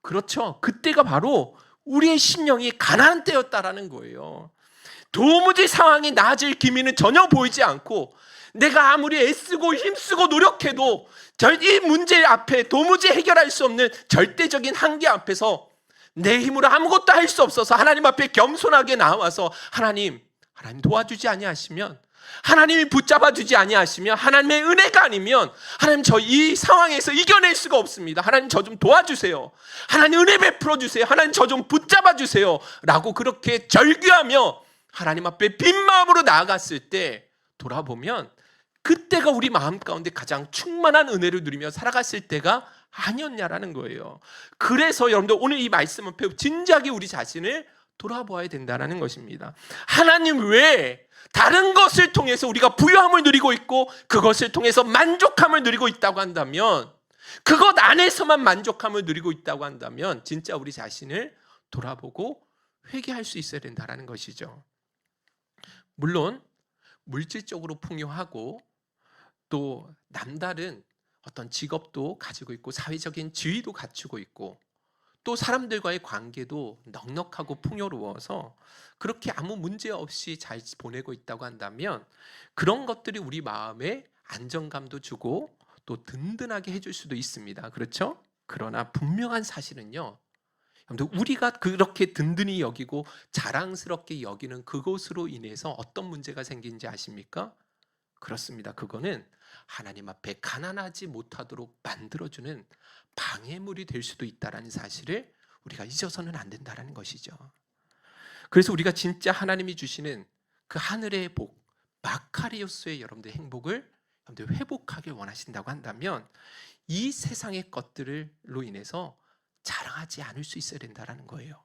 그렇죠. 그때가 바로 우리의 심령이 가난한 때였다라는 거예요. 도무지 상황이 나아질 기미는 전혀 보이지 않고 내가 아무리 애쓰고 힘쓰고 노력해도 이 문제 앞에 도무지 해결할 수 없는 절대적인 한계 앞에서 내 힘으로 아무것도 할 수 없어서 하나님 앞에 겸손하게 나와서 하나님 도와주지 아니하시면, 하나님이 붙잡아 주지 아니하시면, 하나님의 은혜가 아니면 하나님 저 이 상황에서 이겨낼 수가 없습니다. 하나님 저 좀 도와주세요. 하나님 은혜 베풀어 주세요. 하나님 저 좀 붙잡아 주세요 라고 그렇게 절규하며 하나님 앞에 빈 마음으로 나아갔을 때 돌아보면 그때가 우리 마음 가운데 가장 충만한 은혜를 누리며 살아갔을 때가 아니었냐라는 거예요. 그래서 여러분들 오늘 이 말씀 앞에 진지하게 우리 자신을 돌아보아야 된다는 것입니다. 하나님 외에 다른 것을 통해서 우리가 부유함을 누리고 있고 그것을 통해서 만족함을 누리고 있다고 한다면, 그것 안에서만 만족함을 누리고 있다고 한다면 진짜 우리 자신을 돌아보고 회개할 수 있어야 된다는 것이죠. 물론 물질적으로 풍요하고 또 남다른 어떤 직업도 가지고 있고 사회적인 지위도 갖추고 있고 또 사람들과의 관계도 넉넉하고 풍요로워서 그렇게 아무 문제 없이 잘 보내고 있다고 한다면 그런 것들이 우리 마음에 안정감도 주고 또 든든하게 해줄 수도 있습니다. 그렇죠? 그러나 분명한 사실은요, 우리가 그렇게 든든히 여기고 자랑스럽게 여기는 그것으로 인해서 어떤 문제가 생긴지 아십니까? 그렇습니다. 그거는 하나님 앞에 가난하지 못하도록 만들어주는 방해물이 될 수도 있다는 사실을 우리가 잊어서는 안 된다는 것이죠. 그래서 우리가 진짜 하나님이 주시는 그 하늘의 복, 마카리오스의 여러분들의 행복을 여러분들 회복하길 원하신다고 한다면 이 세상의 것들로 인해서 자랑하지 않을 수 있어야 된다는 거예요.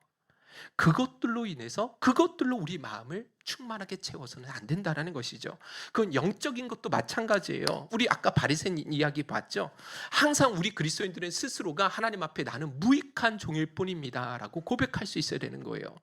그것들로 인해서 그것들로 우리 마음을 충만하게 채워서는 안 된다는 것이죠. 그건 영적인 것도 마찬가지예요. 우리 아까 바리새인 이야기 봤죠. 항상 우리 그리스도인들은 스스로가 하나님 앞에 나는 무익한 종일 뿐입니다 라고 고백할 수 있어야 되는 거예요.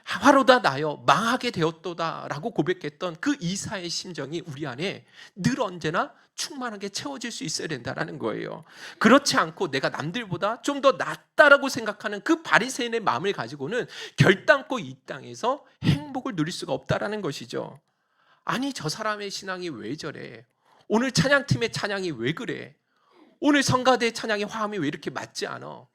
화로다 나여 망하게 되었도다 라고 고백했던 그 이사의 심정이 우리 안에 늘 언제나 충만하게 채워질 수 있어야 된다는 거예요. 그렇지 않고 내가 남들보다 좀 더 낫다라고 생각하는 그 바리새인의 마음을 가지고는 결단코 이 땅에서 행복을 누릴 수가 없다라는 것이죠. 아니 저 사람의 신앙이 왜 저래? 오늘 찬양팀의 찬양이 왜 그래? 오늘 성가대 찬양의 화음이 왜 이렇게 맞지 않아?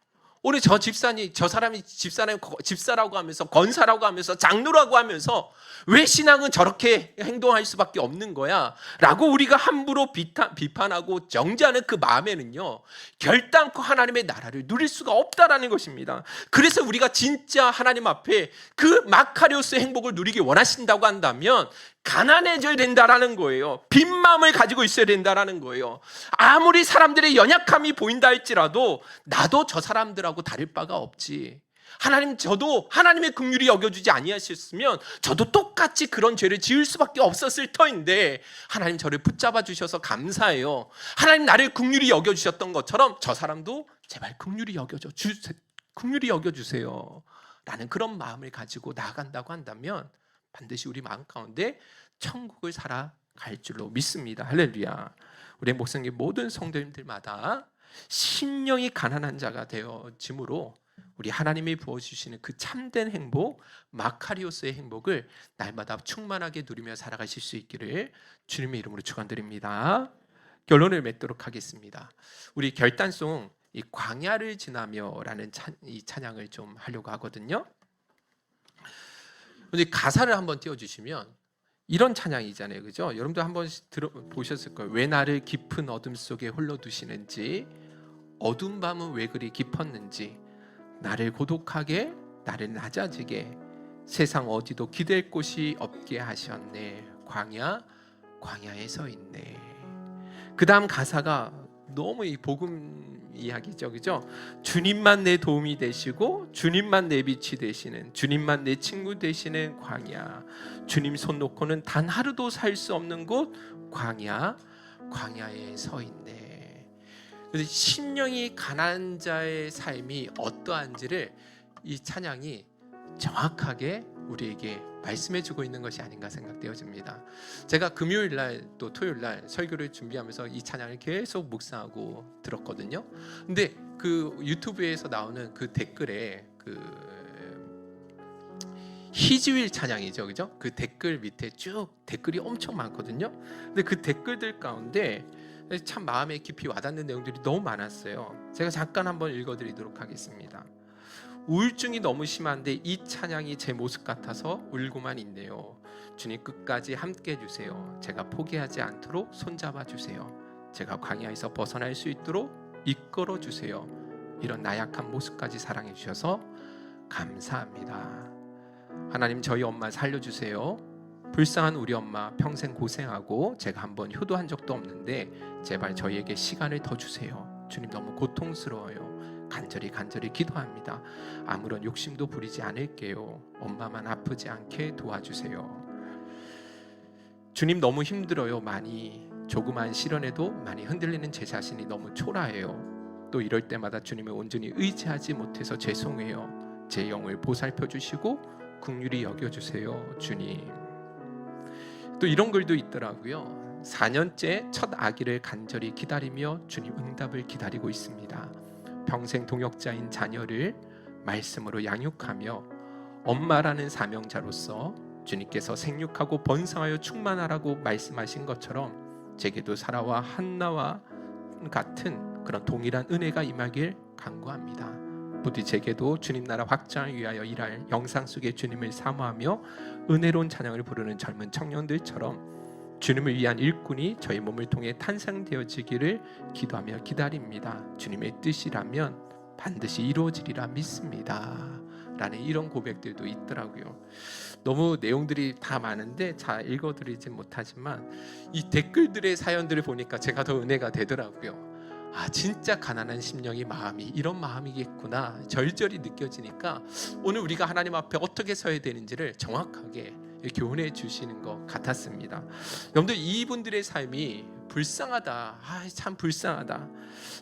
오늘 저 집사님, 저 사람이 집사라고 하면서 권사라고 하면서 장로라고 하면서 왜 신앙은 저렇게 행동할 수밖에 없는 거야? 라고 우리가 함부로 비판하고 정죄하는 그 마음에는요, 결단코 하나님의 나라를 누릴 수가 없다라는 것입니다. 그래서 우리가 진짜 하나님 앞에 그 마카리오스의 행복을 누리기 원하신다고 한다면 가난해져야 된다라는 거예요. 빈 마음을 가지고 있어야 된다라는 거예요. 아무리 사람들의 연약함이 보인다 할지라도 나도 저 사람들하고 다를 바가 없지. 하나님, 저도 하나님의 긍휼이 여겨주지 아니하셨으면 저도 똑같이 그런 죄를 지을 수밖에 없었을 터인데 하나님 저를 붙잡아 주셔서 감사해요. 하나님 나를 긍휼히 여겨주셨던 것처럼 저 사람도 제발 긍휼히 여겨주세요 라는 그런 마음을 가지고 나아간다고 한다면 반드시 우리 마음 가운데 천국을 살아갈 줄로 믿습니다. 할렐루야. 우리 목성님 모든 성도님들마다 심령이 가난한 자가 되어짐으로 우리 하나님이 부어주시는 그 참된 행복, 마카리오스의 행복을 날마다 충만하게 누리며 살아가실 수 있기를 주님의 이름으로 축원드립니다. 결론을 맺도록 하겠습니다. 우리 결단송 이 광야를 지나며라는 이 찬양을 좀 하려고 하거든요. 근데 가사를 한번 띄워주시면 이런 찬양이잖아요, 그죠? 여러분도 한번 보셨을 거예요. 왜 나를 깊은 어둠 속에 홀로 두시는지, 어두운 밤은 왜 그리 깊었는지, 나를 고독하게, 나를 낮아지게, 세상 어디도 기댈 곳이 없게 하셨네. 광야에 서 있네. 그 다음 가사가 너무 이 복음 이야기죠, 그죠? 주님만 내 도움이 되시고 주님만 내 빛이 되시는, 주님만 내 친구 되시는 광야, 주님 손 놓고는 단 하루도 살 수 없는 곳 광야에 서 있네. 그래서 심령이 가난한 자의 삶이 어떠한지를 이 찬양이 정확하게 우리에게 말씀해주고 있는 것이 아닌가 생각되어집니다. 제가 금요일날 또 토요일날 설교를 준비하면서 이 찬양을 계속 묵상하고 들었거든요. 근데 그 유튜브에서 나오는 그 댓글에 그 희지윌 찬양이죠, 그죠? 그 댓글 밑에 쭉 댓글이 엄청 많거든요. 근데 그 댓글들 가운데 참 마음에 깊이 와닿는 내용들이 너무 많았어요. 제가 잠깐 한번 읽어드리도록 하겠습니다. 우울증이 너무 심한데 이 찬양이 제 모습 같아서 울고만 있네요. 주님 끝까지 함께 해주세요. 제가 포기하지 않도록 손잡아 주세요. 제가 광야에서 벗어날 수 있도록 이끌어 주세요. 이런 나약한 모습까지 사랑해 주셔서 감사합니다. 하나님, 저희 엄마 살려주세요. 불쌍한 우리 엄마 평생 고생하고 제가 한번 효도한 적도 없는데 제발 저희에게 시간을 더 주세요. 주님, 너무 고통스러워요. 간절히 기도합니다. 아무런 욕심도 부리지 않을게요. 엄마만 아프지 않게 도와주세요. 주님, 너무 힘들어요. 많이 조그만 시련에도 많이 흔들리는 제 자신이 너무 초라해요. 또 이럴 때마다 주님을 온전히 의지하지 못해서 죄송해요. 제 영을 보살펴 주시고 긍휼히 여겨주세요, 주님. 또 이런 글도 있더라고요. 4년째 첫 아기를 간절히 기다리며 주님 응답을 기다리고 있습니다. 평생 동역자인 자녀를 말씀으로 양육하며 엄마라는 사명자로서 주님께서 생육하고 번성하여 충만하라고 말씀하신 것처럼 제게도 사라와 한나와 같은 그런 동일한 은혜가 임하길 간구합니다. 부디 제게도 주님 나라 확장을 위하여 일할 영상 속에 주님을 사모하며 은혜로운 찬양을 부르는 젊은 청년들처럼 주님을 위한 일꾼이 저희 몸을 통해 탄생되어지기를 기도하며 기다립니다. 주님의 뜻이라면 반드시 이루어지리라 믿습니다. 라는 이런 고백들도 있더라고요. 너무 내용들이 다 많은데 잘 읽어드리진 못하지만 이 댓글들의 사연들을 보니까 제가 더 은혜가 되더라고요. 아, 진짜 가난한 심령이 마음이 이런 마음이겠구나 절절히 느껴지니까 오늘 우리가 하나님 앞에 어떻게 서야 되는지를 정확하게 교훈해 주시는 것 같았습니다. 여러분들, 이분들의 삶이 불쌍하다, 참 불쌍하다,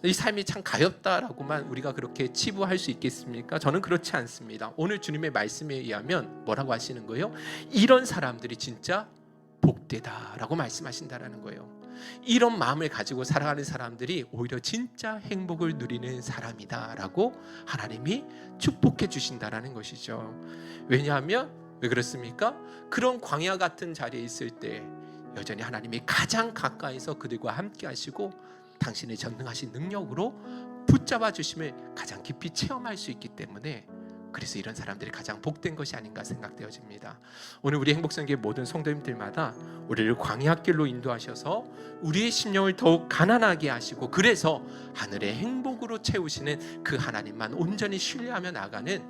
이 삶이 참 가엾다라고만 우리가 그렇게 치부할 수 있겠습니까? 저는 그렇지 않습니다. 오늘 주님의 말씀에 의하면 뭐라고 하시는 거예요? 이런 사람들이 진짜 복되다라고 말씀하신다라는 거예요. 이런 마음을 가지고 살아가는 사람들이 오히려 진짜 행복을 누리는 사람이다라고 하나님이 축복해 주신다라는 것이죠. 왜냐하면 왜 그렇습니까? 그런 광야 같은 자리에 있을 때 여전히 하나님이 가장 가까이서 그들과 함께 하시고 당신의 전능하신 능력으로 붙잡아 주심을 가장 깊이 체험할 수 있기 때문에, 그래서 이런 사람들이 가장 복된 것이 아닌가 생각되어집니다. 오늘 우리 행복성교회 모든 성도님들마다 우리를 광야길로 인도하셔서 우리의 심령을 더욱 가난하게 하시고, 그래서 하늘의 행복으로 채우시는 그 하나님만 온전히 신뢰하며 나가는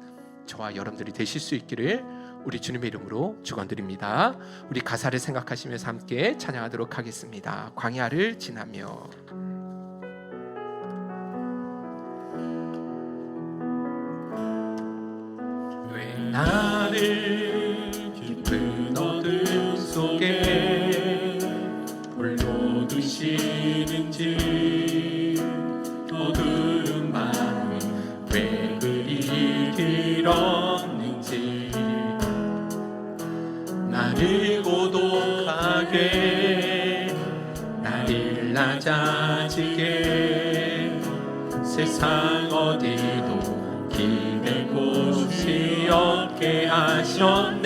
저와 여러분들이 되실 수 있기를 우리 주님의 이름으로 축원드립니다. 우리 가사를 생각하시면서 함께 찬양하도록 하겠습니다. 광야를 지나며. 왜 나를 깊은 어둠 속에 홀로 두시는지, 어두운 마음 왜 그리 길었는지, 나를 고독하게 나를 낮아지게 세상 어디도 기댈 곳이 없게 하셨네.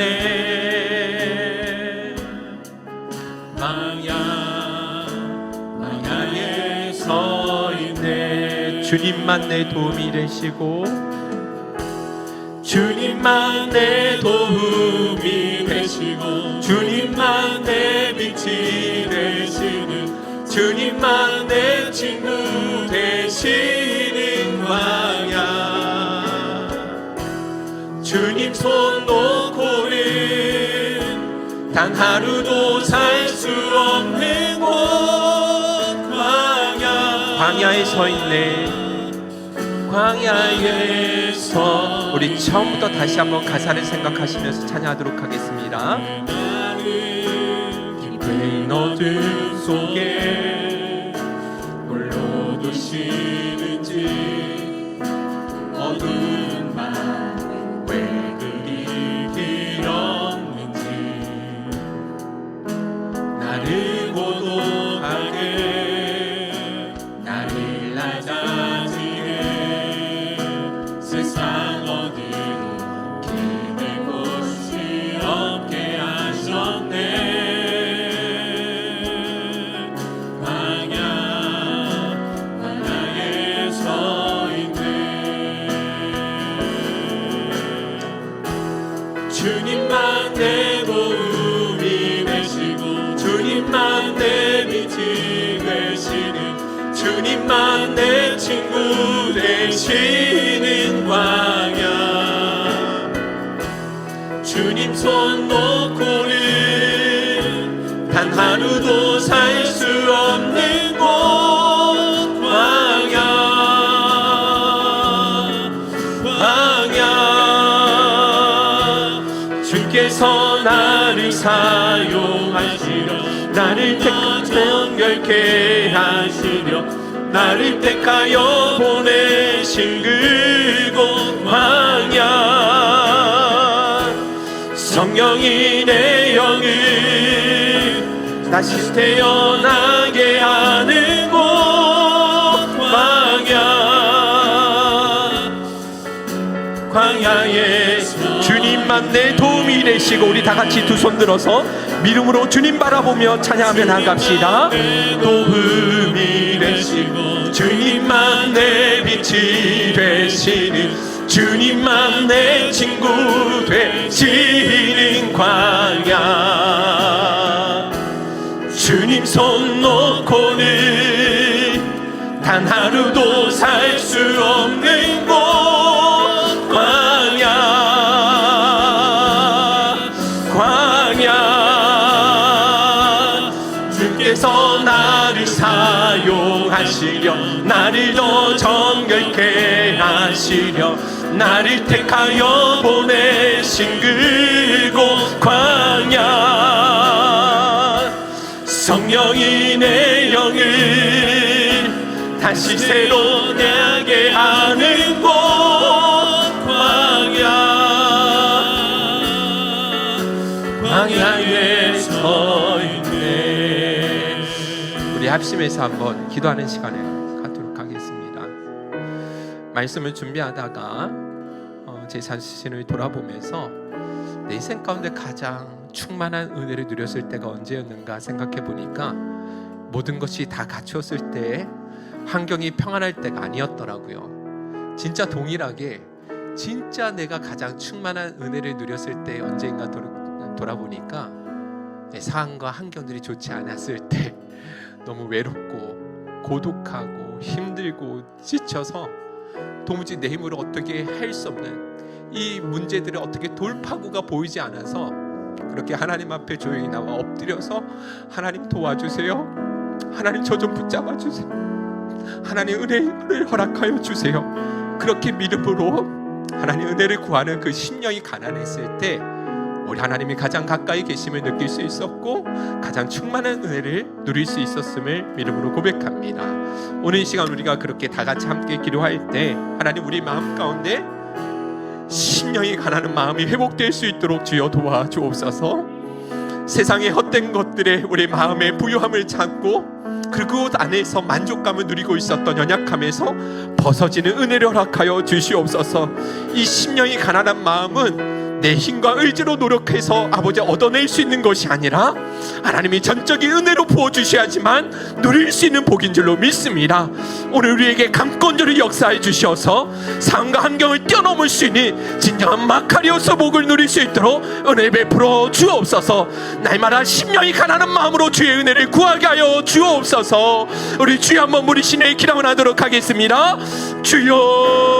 광야에 서 있네. 주님만 내 도움이 되시고, 주님만 내 도움이 되시고, 주님만 내 빛이 되시는, 주님만 내 친구 되시는 광야. 주님 손 놓고는 단 하루도 살 수 없는 곳 광야. 광야에 서 있네. 광야에서. 우리 처음부터 다시 한번 가사를 생각하시면서 찬양하도록 하겠습니다. 깊은 어둠 속에 홀로 두시는지, 어두운 밤 왜 그리 길었는지, 나를 고독하게 나를 낮아지게 세상 어디로 기댈 곳이 없게 하셨네. 광야에 서 있네. 주님만 내 도움이 되시고, 주님만 내 빛이 되시는, 주님만 내 친구 되시는 광야. 주님 손 놓고는 단 하루도 살 수 없는 곳 광야. 주께서 나를 사용하시려, 나를 택하여 연결케 하시려, 나를 택하여 보내신 그곳 광야. 성령이 내 영을 다시 태어나게 하는 곳 광야. 광야에 주님만 내 도움이 되시고, 우리 다 같이 두 손 들어서 믿음으로 주님 바라보며 찬양하며 나갑시다. 도움이 되시고, 주님만 내 빛이 되시는, 주님만 내 친구 되시는 광야. 주님 손 놓고는 단 하루도 살 수 없는 곳 광야. 주께서 나를 사용하시려, 나를 더 정결케 하시려, 나를 택하여 보내신 그곳 광야. 성령이 내 영을 다시 새로 나게 하는 곳 광야. 광야에 서 있네. 우리 합심해서 한번 기도하는 시간을 갖도록 하겠습니다. 말씀을 준비하다가 제 자신을 돌아보면서 내 인생 가운데 가장 충만한 은혜를 누렸을 때가 언제였는가 생각해 보니까, 모든 것이 다 갖추었을 때 환경이 평안할 때가 아니었더라고요. 진짜 동일하게 진짜 내가 가장 충만한 은혜를 누렸을 때 언젠가 돌아보니까 상황과 환경들이 좋지 않았을 때 너무 외롭고 고독하고 힘들고 지쳐서 도무지 내 힘으로 어떻게 할 수 없는 이 문제들을 어떻게 돌파구가 보이지 않아서 그렇게 하나님 앞에 조용히 나와 엎드려서 하나님 도와주세요. 하나님 저 좀 붙잡아 주세요. 하나님 은혜를 허락하여 주세요. 그렇게 믿음으로 하나님 은혜를 구하는 그 심령이 가난했을 때 우리 하나님이 가장 가까이 계심을 느낄 수 있었고 가장 충만한 은혜를 누릴 수 있었음을 믿음으로 고백합니다. 오늘 이 시간 우리가 그렇게 다 같이 함께 기도할 때 하나님 우리 마음 가운데 심령이 가난한 마음이 회복될 수 있도록 주여 도와주옵소서. 세상의 헛된 것들에 우리 마음의 부유함을 찾고 그곳 안에서 만족감을 누리고 있었던 연약함에서 벗어지는 은혜를 허락하여 주시옵소서. 이 심령이 가난한 마음은 내 힘과 의지로 노력해서 아버지 얻어낼 수 있는 것이 아니라 하나님이 전적인 은혜로 부어주셔야지만 누릴 수 있는 복인 줄로 믿습니다. 오늘 우리에게 강권적으로 역사해 주셔서 상황과 환경을 뛰어넘을 수 있는 진정한 마카리오스 복을 누릴 수 있도록 은혜 베풀어 주옵소서. 날마다 심령이 가난한 마음으로 주의 은혜를 구하게 하여 주옵소서. 우리 주여 한번 우리 신의 기도를 하도록 하겠습니다. 주여